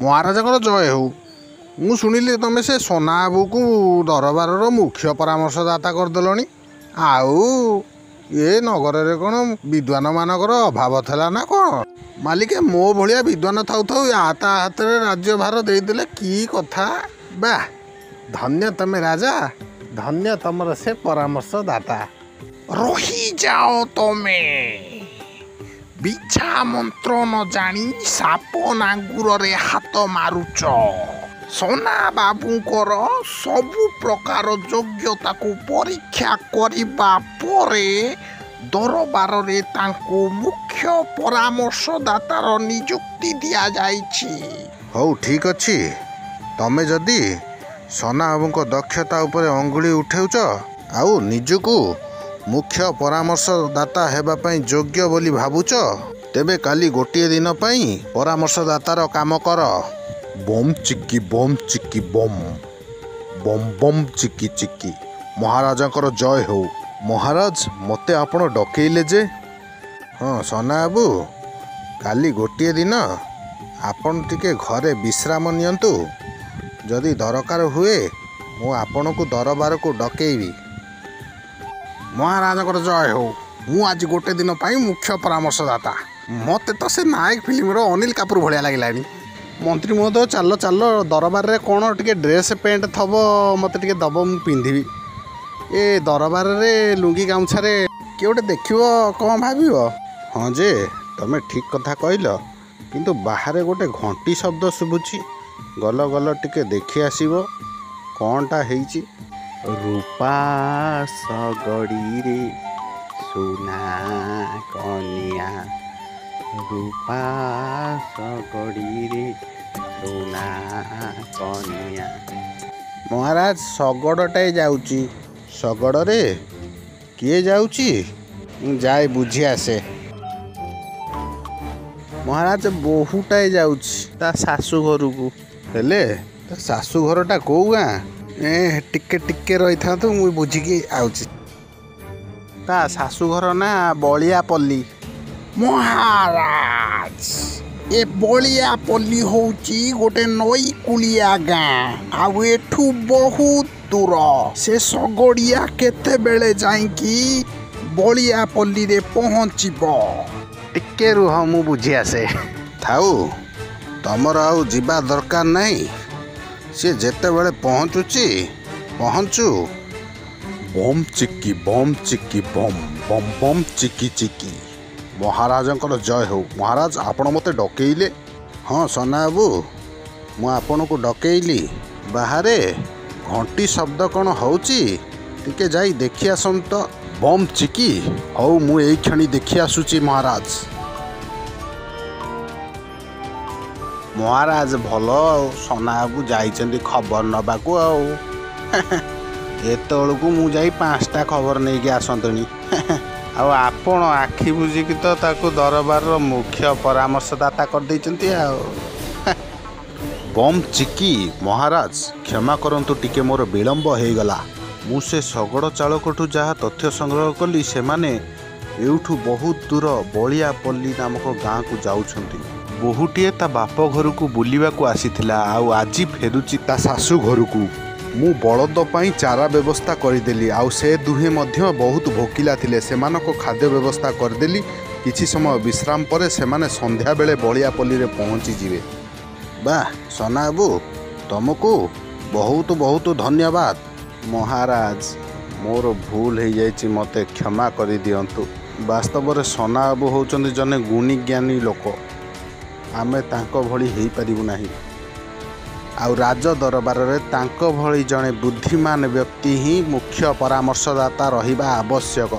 ମହାରାଜାଙ୍କର ଜୟ ହେଉ। ମୁଁ ଶୁଣିଲି ତମେ ସେ ସନା ବାବୁ को ଦରବାରର ମୁଖ୍ୟ ପରାମର୍ଶଦାତା କରିଦେଲଣି। ଆଉ ଏ ନଗରରେ କ'ଣ ବିଦ୍ୱାନମାନଙ୍କର ଅଭାବ ଥିଲା ନା କ'ଣ? ମାଲିକେ ମୋ ଭଳିଆ ବିଦ୍ୱାନ ଥାଉ ଥାଉ ତା ହାତରେ ରାଜ୍ୟଭାର ଦେଇଦେଲେ କି କଥା। ବା ଧନ୍ୟ ତମେ ରାଜା, ଧନ୍ୟ ତମର ସେ ପରାମର୍ଶଦାତା। ରହିଯାଅ ତମେ, ବିଛା ମନ୍ତ୍ର ନ ଜାଣି ସାପ ନାଙ୍ଗୁରରେ ହାତ ମାରୁଛ। ସନା ବାବୁଙ୍କର ସବୁ ପ୍ରକାର ଯୋଗ୍ୟତାକୁ ପରୀକ୍ଷା କରିବା ପରେ ଦରବାରରେ ତାଙ୍କୁ ମୁଖ୍ୟ ପରାମର୍ଶଦାତାର ନିଯୁକ୍ତି ଦିଆଯାଇଛି। ହଉ ଠିକ୍ ଅଛି, ତମେ ଯଦି ସନା ବାବୁଙ୍କ ଦକ୍ଷତା ଉପରେ ଅଙ୍ଗୁଳି ଉଠାଉଛ ଆଉ ନିଜକୁ ମୁଖ୍ୟ ପରାମର୍ଶଦାତା ହେବା ପାଇଁ ଯୋଗ୍ୟ ବୋଲି ଭାବୁଛ, ତେବେ କାଲି ଗୋଟିଏ ଦିନ ପାଇଁ ପରାମର୍ଶଦାତାର କାମ କର। Bomb Chiki bomb Chiki bomb, bomb bomb Chiki Chiki. ମହାରାଜାଙ୍କର ଜୟ ହେଉ। ମହାରାଜ, ମୋତେ ଆପଣ ଡକେଇଲେ ଯେ? ହଁ ସନା ବାବୁ, କାଲି ଗୋଟିଏ ଦିନ ଆପଣ ଟିକେ ଘରେ ବିଶ୍ରାମ ନିଅନ୍ତୁ। ଯଦି ଦରକାର ହୁଏ ମୁଁ ଆପଣଙ୍କୁ ଦରବାରକୁ ଡକେଇବି। ମହାରାଜାଙ୍କର ଜୟ ହେଉ। ମୁଁ ଆଜି ଗୋଟେ ଦିନ ପାଇଁ ମୁଖ୍ୟ ପରାମର୍ଶଦାତା। ମୋତେ ତ ସେ ନାୟକ ଫିଲ୍ମର ଅନିଲ କାପୁର ଭଳିଆ ଲାଗିଲାଣି। ମନ୍ତ୍ରୀ ମହୋଦୟ, ଚାଲ ଚାଲ, ଦରବାରରେ କ'ଣ ଟିକେ ଡ୍ରେସ୍ ପ୍ୟାଣ୍ଟ ଥବ ମୋତେ ଟିକେ ଦେବ, ମୁଁ ପିନ୍ଧିବି। ଏ ଦରବାରରେ ଲୁଙ୍ଗି ଗାମୁଛାରେ କିଏ ଗୋଟେ ଦେଖିବ କ'ଣ ଭାବିବ? ହଁ ଯେ ତମେ ଠିକ୍ କଥା କହିଲ, କିନ୍ତୁ ବାହାରେ ଗୋଟେ ଘଣ୍ଟି ଶବ୍ଦ ଶୁଭୁଛି। ଗଲ ଗଲ ଟିକେ ଦେଖି ଆସିବ କ'ଣଟା ହେଇଛି। ରୂପା ଶଗଡ଼ିରେ ସୁନା କନିଆ, ରୂପା ଶଗଡ଼ିରେ ସୁନା କନିଆ। ମହାରାଜ, ଶଗଡ଼ଟାଏ ଯାଉଛି। ଶଗଡ଼ରେ କିଏ ଯାଉଛି? ମୁଁ ଯାଏ ବୁଝି ଆସେ। ମହାରାଜ, ବୋହୂଟାଏ ଯାଉଛି ତା ଶାଶୁ ଘରକୁ। ହେଲେ ତା ଶାଶୁ ଘରଟା କେଉଁ ଗାଁ? ଟିକେ ଟିକେ ରହିଥାନ୍ତୁ, ମୁଁ ବୁଝିକି ଆଉଛି। ତା ଶାଶୁଘର ନା ବଳିଆପଲ୍ଲୀ। ମହାରାଜ, ଏ ବଳିଆପଲ୍ଲୀ ହେଉଛି ଗୋଟେ ନଈକୂଳିଆ ଗାଁ, ଆଉ ଏଠୁ ବହୁତ ଦୂର। ସେ ଶଗଡ଼ିଆ କେତେବେଳେ ଯାଇକି ବଳିଆପଲ୍ଲୀରେ ପହଞ୍ଚିବ? ଟିକେ ରୁହ, ମୁଁ ବୁଝି ଆସେ। ଥାଉ, ତମର ଆଉ ଯିବା ଦରକାର ନାହିଁ। ସେ ଯେତେବେଳେ ପହଞ୍ଚୁଛି ପହଞ୍ଚୁ। Bomb Chiki bomb Chiki bomb, bomb bomb Chiki Chiki. ମହାରାଜାଙ୍କର ଜୟ ହେଉ। ମହାରାଜ, ଆପଣ ମୋତେ ଡକେଇଲେ? ହଁ ସନା ବାବୁ, ମୁଁ ଆପଣଙ୍କୁ ଡକେଇଲି। ବାହାରେ ଘଣ୍ଟି ଶବ୍ଦ କ'ଣ ହେଉଛି? ଟିକେ ଯାଇ ଦେଖି ଆସନ୍ତୁ ତ। ବମ୍ ଚିକି, ହଉ ମୁଁ ଏଇ କ୍ଷଣି ଦେଖି ଆସୁଛି ମହାରାଜ। ମହାରାଜ ଭଲ ଆଉ, ସନା ବାବୁ ଯାଇଛନ୍ତି ଖବର ନେବାକୁ ଆଉ। ଏତେବେଳକୁ ମୁଁ ଯାଇ 5ଟା ଖବର ନେଇକି ଆସନ୍ତୁଣି। ଆଉ ଆପଣ ଆଖି ବୁଝିକି ତ ତାକୁ ଦରବାରର ମୁଖ୍ୟ ପରାମର୍ଶଦାତା କରିଦେଇଛନ୍ତି ଆଉ। ବମ୍ ଚିକି, ମହାରାଜ କ୍ଷମା କରନ୍ତୁ, ଟିକେ ମୋର ବିଳମ୍ବ ହେଇଗଲା। ମୁଁ ସେ ଶଗଡ଼ ଚାଳକଠୁ ଯାହା ତଥ୍ୟ ସଂଗ୍ରହ କଲି, ସେମାନେ ଏଇଠୁ ବହୁତ ଦୂର ବଳିଆପଲ୍ଲୀ ନାମକ ଗାଁକୁ ଯାଉଛନ୍ତି। ବୋହୂଟିଏ ତା ବାପ ଘରକୁ ବୁଲିବାକୁ ଆସିଥିଲା, ଆଉ ଆଜି ଫେରୁଛି ତା ଶାଶୁ ଘରକୁ। ମୁଁ ବଳଦ ପାଇଁ ଚାରା ବ୍ୟବସ୍ଥା କରିଦେଲି, ଆଉ ସେ ଦୁହେଁ ମଧ୍ୟ ବହୁତ ଭୋକିଲା ଥିଲେ। ସେମାନଙ୍କ ଖାଦ୍ୟ ବ୍ୟବସ୍ଥା କରିଦେଲି। କିଛି ସମୟ ବିଶ୍ରାମ ପରେ ସେମାନେ ସନ୍ଧ୍ୟାବେଳେ ବଳିଆପଲ୍ଲୀରେ ପହଞ୍ଚିଯିବେ। ବା ସନା ବାବୁ, ତୁମକୁ ବହୁତ ବହୁତ ଧନ୍ୟବାଦ। ମହାରାଜ, ମୋର ଭୁଲ ହେଇଯାଇଛି, ମୋତେ କ୍ଷମା କରିଦିଅନ୍ତୁ। ବାସ୍ତବରେ ସନା ବାବୁ ହେଉଛନ୍ତି ଜଣେ ଗୁଣୀ ଜ୍ଞାନୀ ଲୋକ। ଆମେ ତାଙ୍କ ଭଳି ହେଇପାରିବୁ ନାହିଁ, ଆଉ ରାଜ ଦରବାରରେ ତାଙ୍କ ଭଳି ଜଣେ ବୁଦ୍ଧିମାନ ବ୍ୟକ୍ତି ହିଁ ମୁଖ୍ୟ ପରାମର୍ଶଦାତା ରହିବା ଆବଶ୍ୟକ।